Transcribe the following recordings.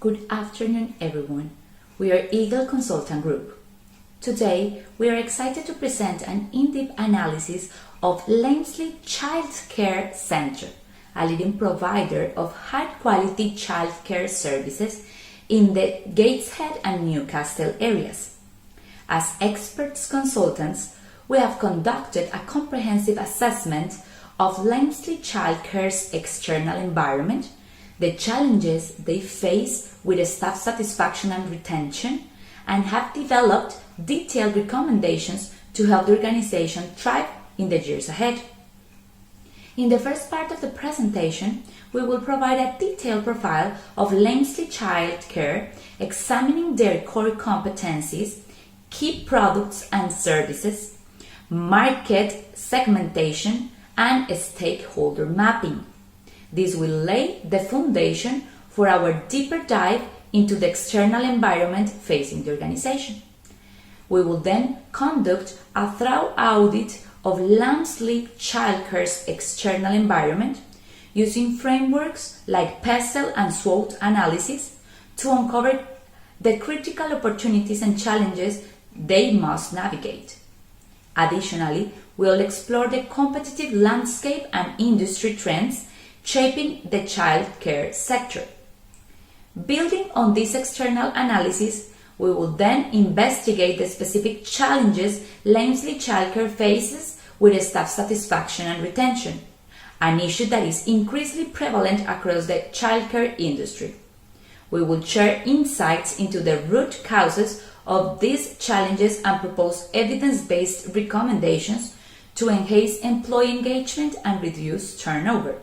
Good afternoon, everyone. We are Eagle Consultant Group. Today, we are excited to present an in-depth analysis of Lamesley Childcare Center, a leading provider of high-quality childcare services in the Gateshead and Newcastle areas. As experts consultants, we have conducted a comprehensive assessment of Lamesley Childcare's external environment, the challenges they face with staff satisfaction and retention, and have developed detailed recommendations to help the organization thrive in the years ahead. In the first part of the presentation, we will provide a detailed profile of Lamesley Childcare, examining their core competencies, key products and services, market segmentation, and stakeholder mapping. This will lay the foundation for our deeper dive into the external environment facing the organization. We will then conduct a thorough audit of Lamesley Childcare's external environment using frameworks like PESTEL and SWOT analysis to uncover the critical opportunities and challenges they must navigate. Additionally, we will explore the competitive landscape and industry trends shaping the childcare sector. Building on this external analysis, we will then investigate the specific challenges Lamesley Childcare faces with staff satisfaction and retention, an issue that is increasingly prevalent across the childcare industry. We will share insights into the root causes of these challenges and propose evidence-based recommendations to enhance employee engagement and reduce turnover.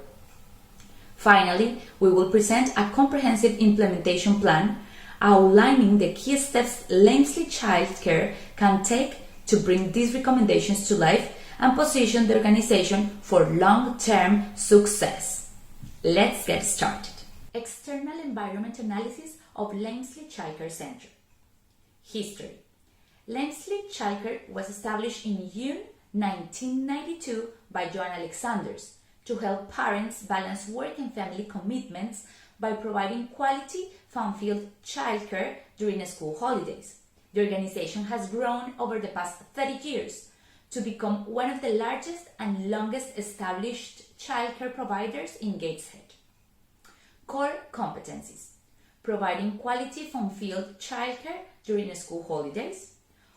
Finally, we will present a comprehensive implementation plan outlining the key steps Lamesley Childcare can take to bring these recommendations to life and position the organization for long-term success. Let's get started. External environment analysis of Lamesley Childcare Center. History. Lamesley Childcare was established in June 1992 by Joan Alexanders to help parents balance work and family commitments by providing quality, fun-filled childcare during school holidays. The organization has grown over the past 30 years to become one of the largest and longest established childcare providers in Gateshead. Core competencies: providing quality, fun-filled childcare during school holidays,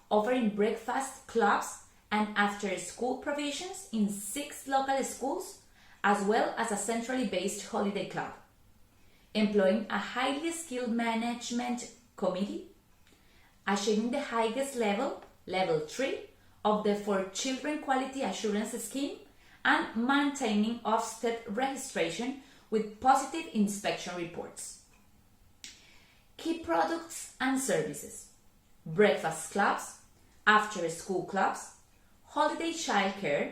offering breakfast clubs and after-school provisions in 6 local schools, as well as a centrally based holiday club, employing a highly skilled management committee, achieving the highest level, level 3, of the For Children Quality Assurance Scheme, and maintaining Ofsted registration with positive inspection reports. Key products and services: breakfast clubs, after-school clubs, holiday childcare,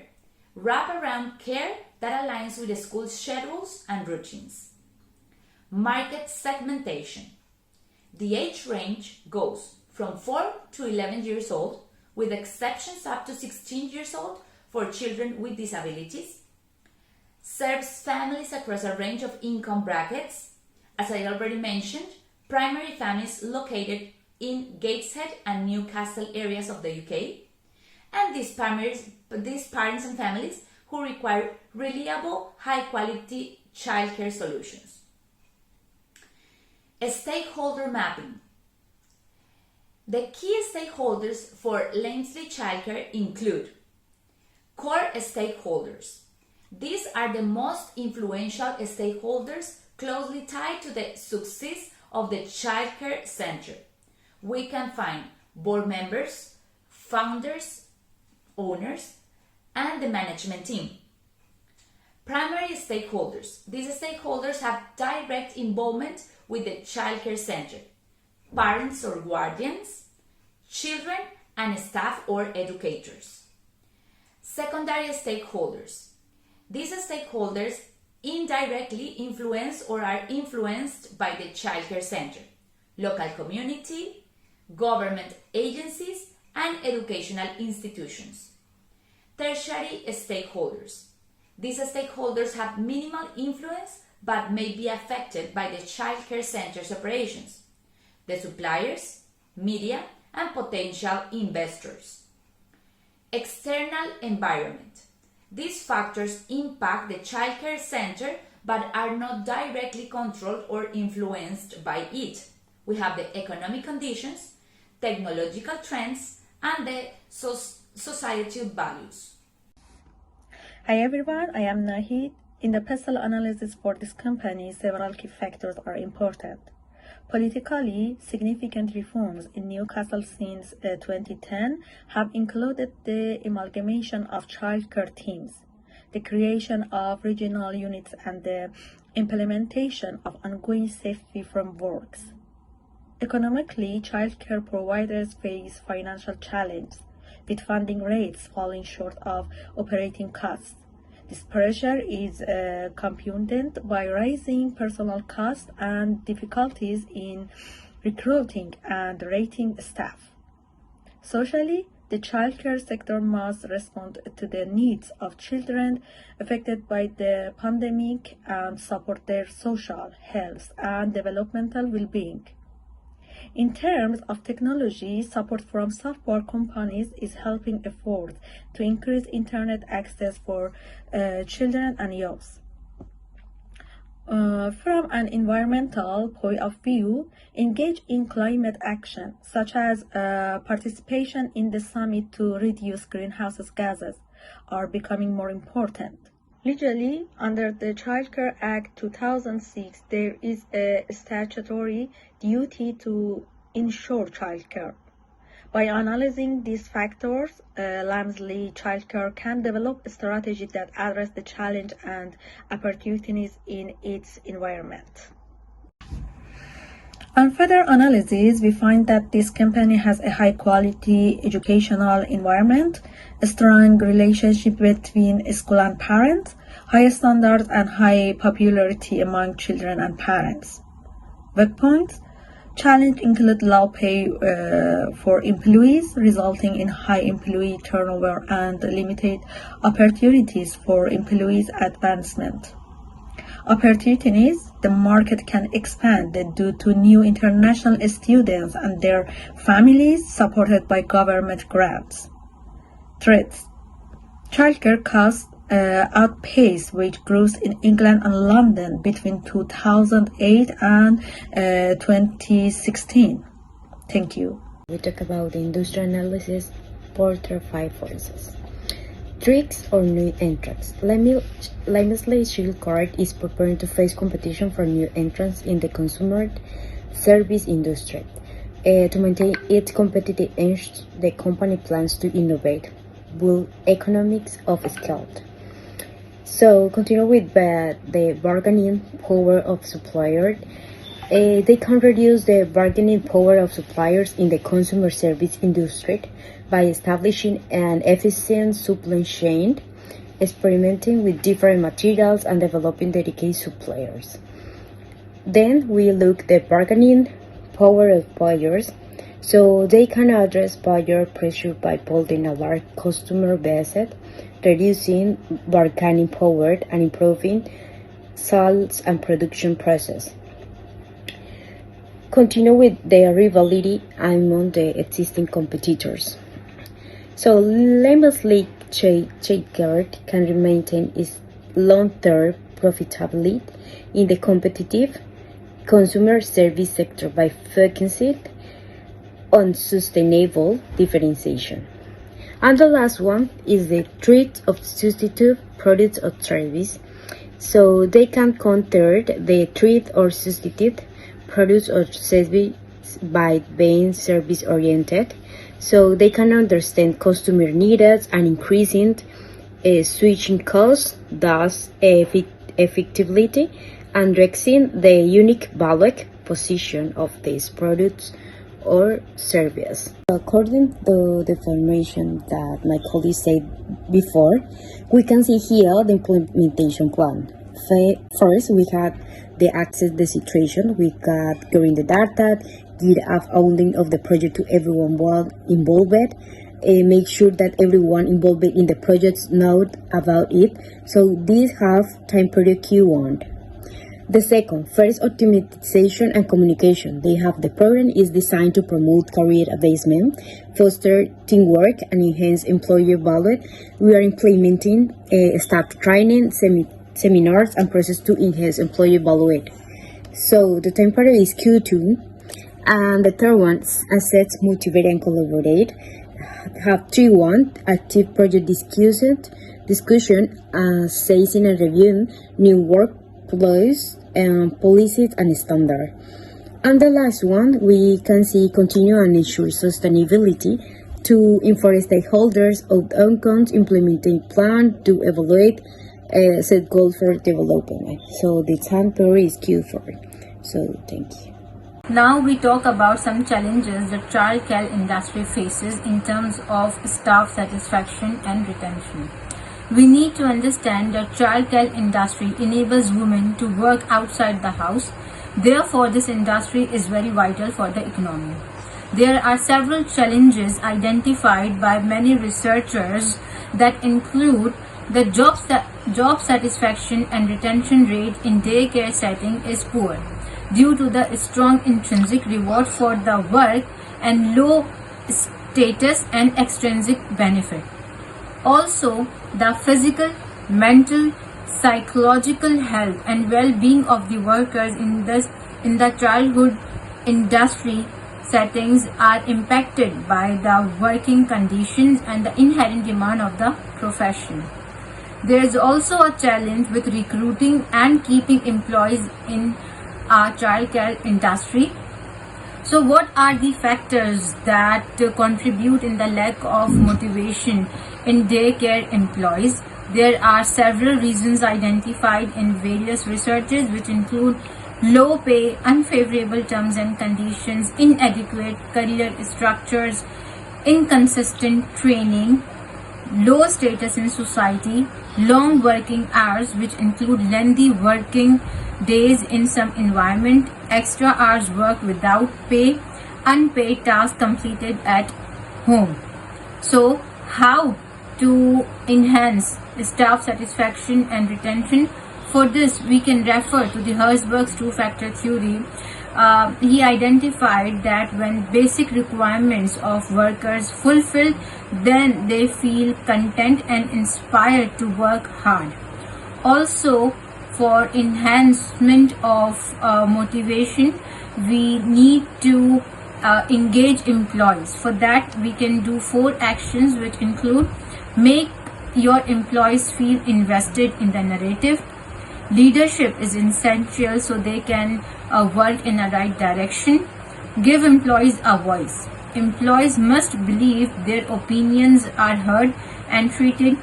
wrap-around care that aligns with the school's schedules and routines. Market segmentation: the age range goes from 4 to 11 years old, with exceptions up to 16 years old for children with disabilities. Serves families across a range of income brackets. As I already mentioned, primary families located in Gateshead and Newcastle areas of the UK, and these parents and families who require reliable, high-quality childcare solutions. Stakeholder mapping. The key stakeholders for Lamesley Childcare include core stakeholders. These are the most influential stakeholders closely tied to the success of the childcare center. We can find board members, founders, owners, and the management team. Primary stakeholders. These stakeholders have direct involvement with the childcare center: parents or guardians, children, and staff or educators. Secondary stakeholders. These stakeholders indirectly influence or are influenced by the childcare center: local community, government agencies, and educational institutions. Tertiary stakeholders. These stakeholders have minimal influence but may be affected by the childcare center's operations, the suppliers, media, and potential investors. External environment. These factors impact the childcare center but are not directly controlled or influenced by it. We have the economic conditions, technological trends, and the societal values. Hi everyone, I am Nahid. In the pestle analysis for this company, several key factors are important. Politically, significant reforms in Newcastle since 2010 have included the amalgamation of childcare teams, the creation of regional units, and the implementation of ongoing safety frameworks. Economically, childcare providers face financial challenges, with funding rates falling short of operating costs. This pressure is compounded by rising personnel costs and difficulties in recruiting and rating staff. Socially, the childcare sector must respond to the needs of children affected by the pandemic and support their social, health, and developmental well-being. In terms of technology, support from software companies is helping efforts to increase internet access for children and youth. From an environmental point of view, engage in climate action, such as participation in the summit to reduce greenhouse gases, are becoming more important. Legally, under the Childcare Act 2006, there is a statutory duty to ensure childcare. By analyzing these factors, Lamesley Childcare can develop a strategy that addresses the challenge and opportunities in its environment. On further analysis, we find that this company has a high-quality educational environment, a strong relationship between school and parents, high standards, and high popularity among children and parents. Weak points: challenges include low pay for employees, resulting in high employee turnover and limited opportunities for employees' advancement. Opportunities: the market can expand due to new international students and their families supported by government grants. Threats: childcare costs outpace wage growth in England and London between 2008 and 2016. Thank you. We talk about the industry analysis for 5 forces. Tricks or new entrants. Lamesley Childcare is preparing to face competition from new entrants in the consumer service industry. To maintain its competitive edge, the company plans to innovate, build economics of scale. So, continue with the bargaining power of suppliers. They can reduce the bargaining power of suppliers in the consumer service industry by establishing an efficient supply chain, experimenting with different materials, and developing dedicated suppliers. Then we look at the bargaining power of buyers. So they can address buyer pressure by building a large customer base, reducing bargaining power, and improving sales and production process. Continue with the rivalry among the existing competitors. So Lamesley Childcare can maintain its long-term profitability in the competitive consumer service sector by focusing on sustainable differentiation. And the last one is the threat of substitute products or service. So they can counter the threat or substitute products or service by being service oriented. So they can understand customer needs and increasing switching costs, thus effectively addressing the unique value position of these products or service. According to the information that my colleague said before, we can see here the implementation plan. First, we had the access the situation, we got getting the data, give outline of the project to everyone involved, make sure that everyone involved in the project knows about it. So these have time period Q1. The second, first, optimization and communication. They have the program is designed to promote career advancement, foster teamwork, and enhance employer value. We are implementing staff training, seminars, and process to enhance employer value. So the temporary is Q2, and the third one, assets, motivate, and collaborate. Have 3.1, active project discussion, assessing and reviewing new workflows and policies and standards. And the last one, we can see continue and ensure sustainability to inform stakeholders of outcomes, implementing plan to evaluate, set goals for development. So the temporary is Q4. So thank you. Now we talk about some challenges the childcare industry faces in terms of staff satisfaction and retention. We need to understand that childcare industry enables women to work outside the house. Therefore, this industry is very vital for the economy. There are several challenges identified by many researchers that include the job satisfaction and retention rate in daycare setting is poor due to the strong intrinsic reward for the work and low status and extrinsic benefit. Also, the physical, mental, psychological health and well-being of the workers in the childhood industry settings are impacted by the working conditions and the inherent demand of the profession. There is also a challenge with recruiting and keeping employees in our childcare industry. So what are the factors that contribute in the lack of motivation in daycare employees? There are several reasons identified in various researches, which include low pay, unfavorable terms and conditions, inadequate career structures, inconsistent training, low status in society, long working hours, which include lengthy working days in some environment, extra hours work without pay, unpaid tasks completed at home. So, how to enhance staff satisfaction and retention? For this, we can refer to the Herzberg's two-factor theory. He identified that when basic requirements of workers fulfilled, then they feel content and inspired to work hard. Also, for enhancement of motivation, we need to engage employees. For that, we can do 4 actions, which include: make your employees feel invested in the narrative. Leadership is essential so they can work in a right direction. Give employees a voice. Employees must believe their opinions are heard and treated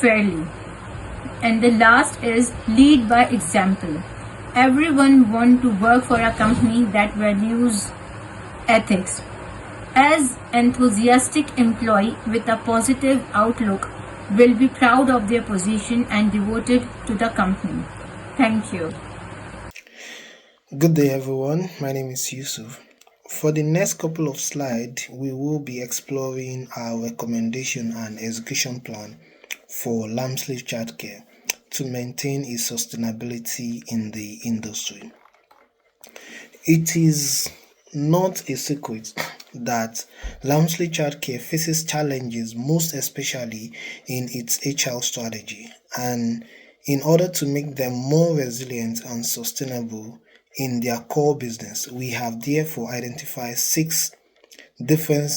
fairly. And the last is lead by example. Everyone wants to work for a company that values ethics. As enthusiastic employee with a positive outlook will be proud of their position and devoted to the company. Thank you. Good day, everyone. My name is Usuph. For the next couple of slides, we will be exploring our recommendation and execution plan for Lamesley Childcare to maintain its sustainability in the industry. It is not a secret that Lamesley Childcare faces challenges, most especially in its HR strategy, and in order to make them more resilient and sustainable in their core business, we have therefore identified 6 different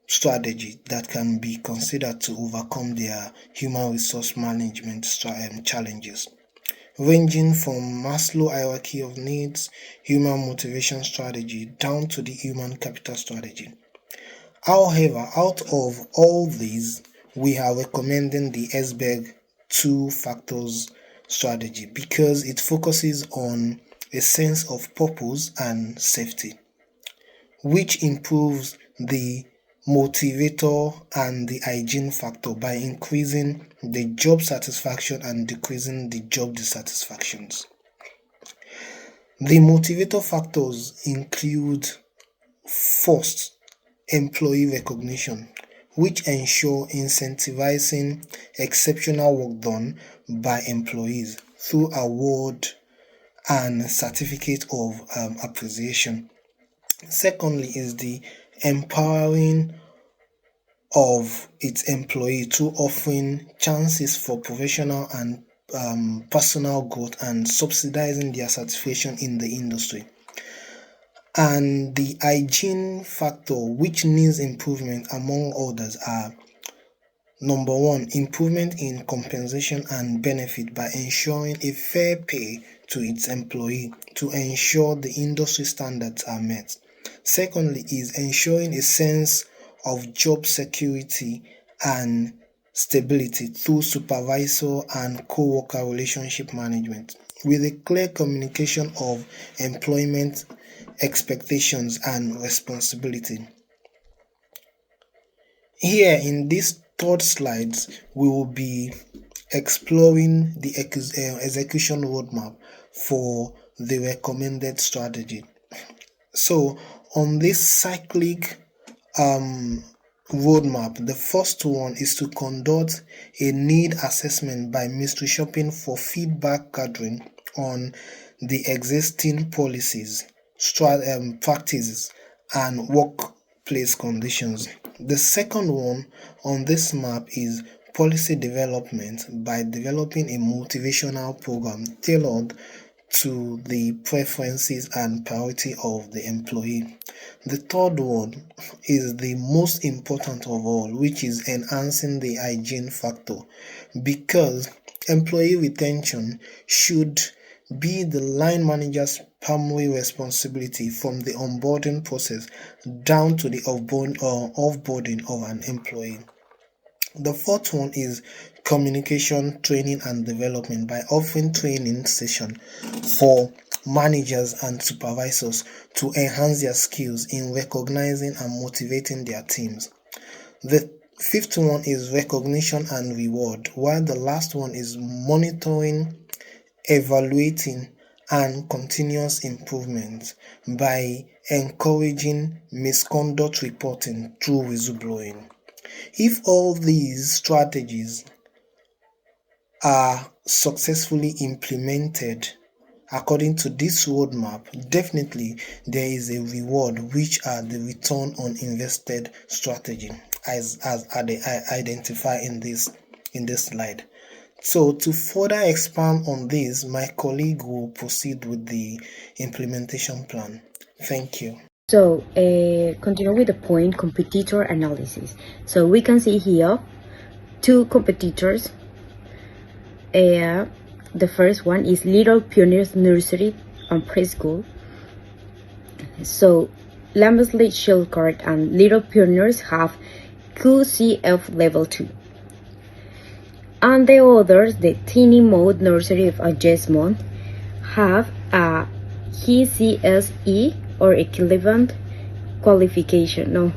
strategies that can be considered to overcome their human resource management challenges, ranging from Maslow hierarchy of needs, human motivation strategy, down to the human capital strategy. However, out of all these, we are recommending the Herzberg 2 factors strategy because it focuses on a sense of purpose and safety, which improves the motivator and the hygiene factor by increasing the job satisfaction and decreasing the job dissatisfactions. The motivator factors include: first, employee recognition, which ensure incentivizing exceptional work done by employees through award and certificate of appreciation. Secondly is the empowering of its employee through offering chances for professional and personal growth and subsidizing their certification in the industry. And the hygiene factor, which needs improvement among others, are: number one, improvement in compensation and benefit by ensuring a fair pay to its employee to ensure the industry standards are met. Secondly is ensuring a sense of job security and stability through supervisor and co-worker relationship management with a clear communication of employment expectations and responsibility. Here in this third slides, we will be exploring the execution roadmap for the recommended strategy. So on this cyclic roadmap, the first one is to conduct a need assessment by mystery shopping for feedback gathering on the existing policies, practices, and workplace conditions. The second one on this map is policy development by developing a motivational program tailored to the preferences and priority of the employee. The third one is the most important of all, which is enhancing the hygiene factor, because employee retention should be the line manager's primary responsibility from the onboarding process down to the offboarding of an employee. The fourth one is communication training and development by offering training sessions for managers and supervisors to enhance their skills in recognizing and motivating their teams. The fifth one is recognition and reward, while the last one is monitoring, evaluating, and continuous improvement by encouraging misconduct reporting through whistleblowing. If all these strategies are successfully implemented according to this roadmap, definitely there is a reward, which are the return on invested strategy as they identify in this slide. So to further expand on this, my colleague will proceed with the implementation plan. Thank you. So, continue with the point competitor analysis. So we can see here two competitors. The first one is Little Pioneers Nursery and Preschool. So Lamesley Childcare and Little Pioneers have QCF level 2. And the others, the Teeny Mode Nursery of Adjustment, have a GCSE or equivalent qualification. No.